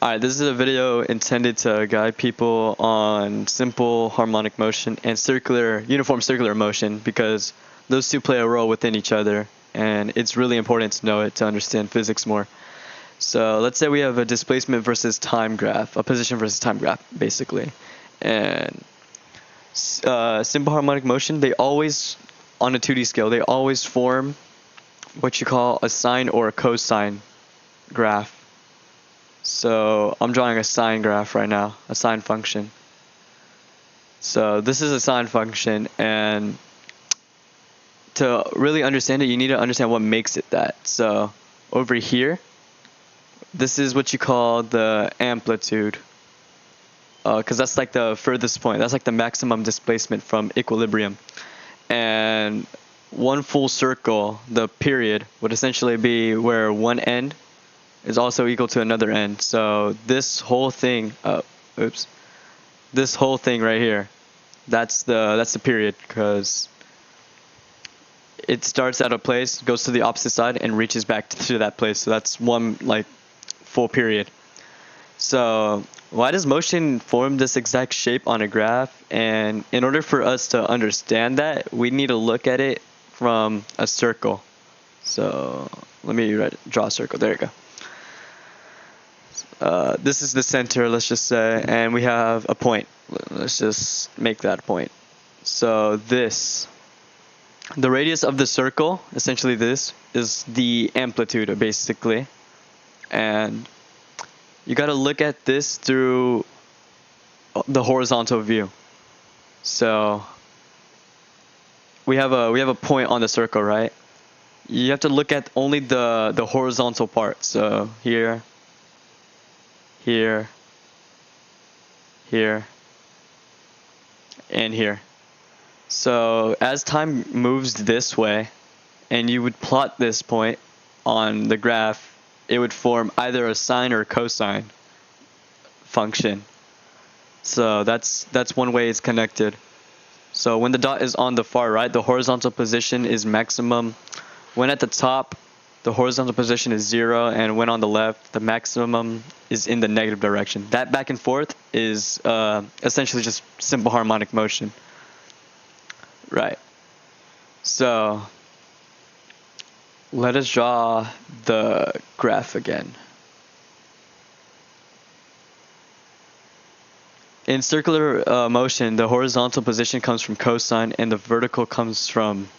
Alright, this is a video intended to guide people on simple harmonic motion and uniform circular motion, because those two play a role within each other, and it's really important to know it to understand physics more. So let's say we have a displacement versus time graph, a position versus time graph, basically. And simple harmonic motion, they always, on a 2D scale, they always form what you call a sine or a cosine graph. So I'm drawing a sine graph right now, a sine function. So this is a sine function, and to really understand it, you need to understand what makes it that. So over here, this is what you call the amplitude, because that's like the furthest point. That's like the maximum displacement from equilibrium. And one full circle, the period, would essentially be where one end is also equal to another end. So this whole thing, this whole thing right here, that's the period, because it starts at a place, goes to the opposite side, and reaches back to that place. So that's one like full period. So why does motion form this exact shape on a graph? And in order for us to understand that, we need to look at it from a circle. So let me draw a circle. There you go. This is the center, let's just say, and we have a point. Let's just make that a point. So the radius of the circle, essentially this, is the amplitude, basically. And you got to look at this through the horizontal view. So we have a point on the circle, right? You have to look at only the horizontal part. So here, here, here, and here. So as time moves this way, and you would plot this point on the graph, it would form either a sine or a cosine function. So that's one way it's connected. So when the dot is on the far right, the horizontal position is maximum. When at the top, the horizontal position is 0, and when on the left, the maximum is in the negative direction. That back and forth is essentially just simple harmonic motion. Right. So let us draw the graph again. In circular motion, the horizontal position comes from cosine, and the vertical comes from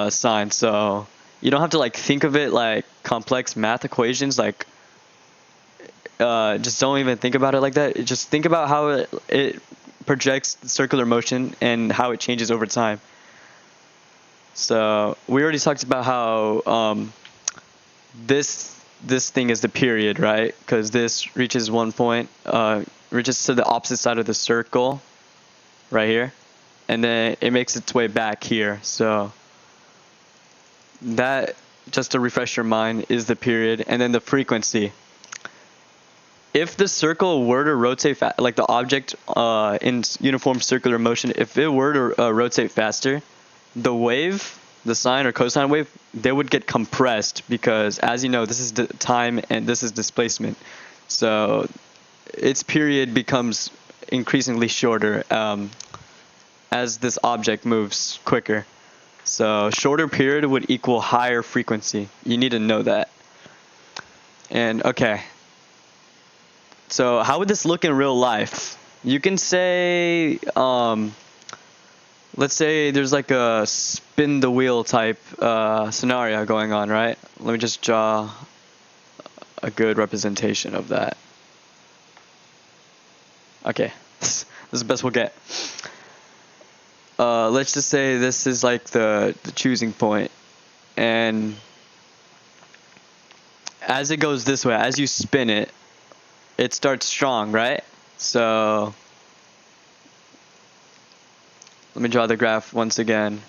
sine. So you don't have to like think of it like complex math equations. Like just don't even think about it like that. Just think about how it projects circular motion and how it changes over time. So we already talked about how this thing is the period, right? Because this reaches one point, reaches to the opposite side of the circle, right here, and then it makes its way back here. So that, just to refresh your mind, is the period. And then the frequency. If the circle were to rotate, like the object in uniform circular motion, if it were to rotate faster, the wave, the sine or cosine wave, they would get compressed, because, as you know, this is the time and this is displacement. So its period becomes increasingly shorter as this object moves quicker. So shorter period would equal higher frequency. You need to know that. And okay. So how would this look in real life? You can say, let's say there's like a spin the wheel type scenario going on, right? Let me just draw a good representation of that. Okay, this is the best we'll get. Let's just say this is like the choosing point, and as it goes this way, as you spin it, it starts strong, right? So let me draw the graph once again.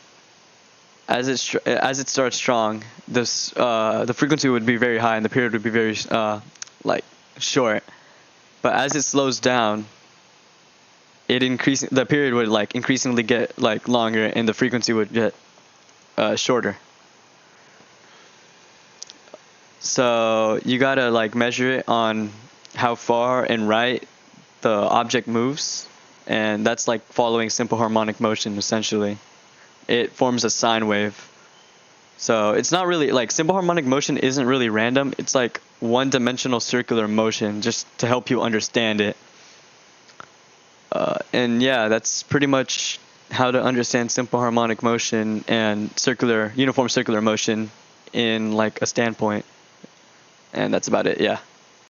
As it starts strong, the frequency would be very high and the period would be very like short. But as it slows down, the period would like increasingly get like longer, and the frequency would get shorter. So you gotta like measure it on how far and right the object moves, and that's like following simple harmonic motion essentially. It forms a sine wave. So it's not really like simple harmonic motion isn't really random. It's like one-dimensional circular motion, just to help you understand it. And yeah, that's pretty much how to understand simple harmonic motion and uniform circular motion in like a standpoint. And that's about it. Yeah.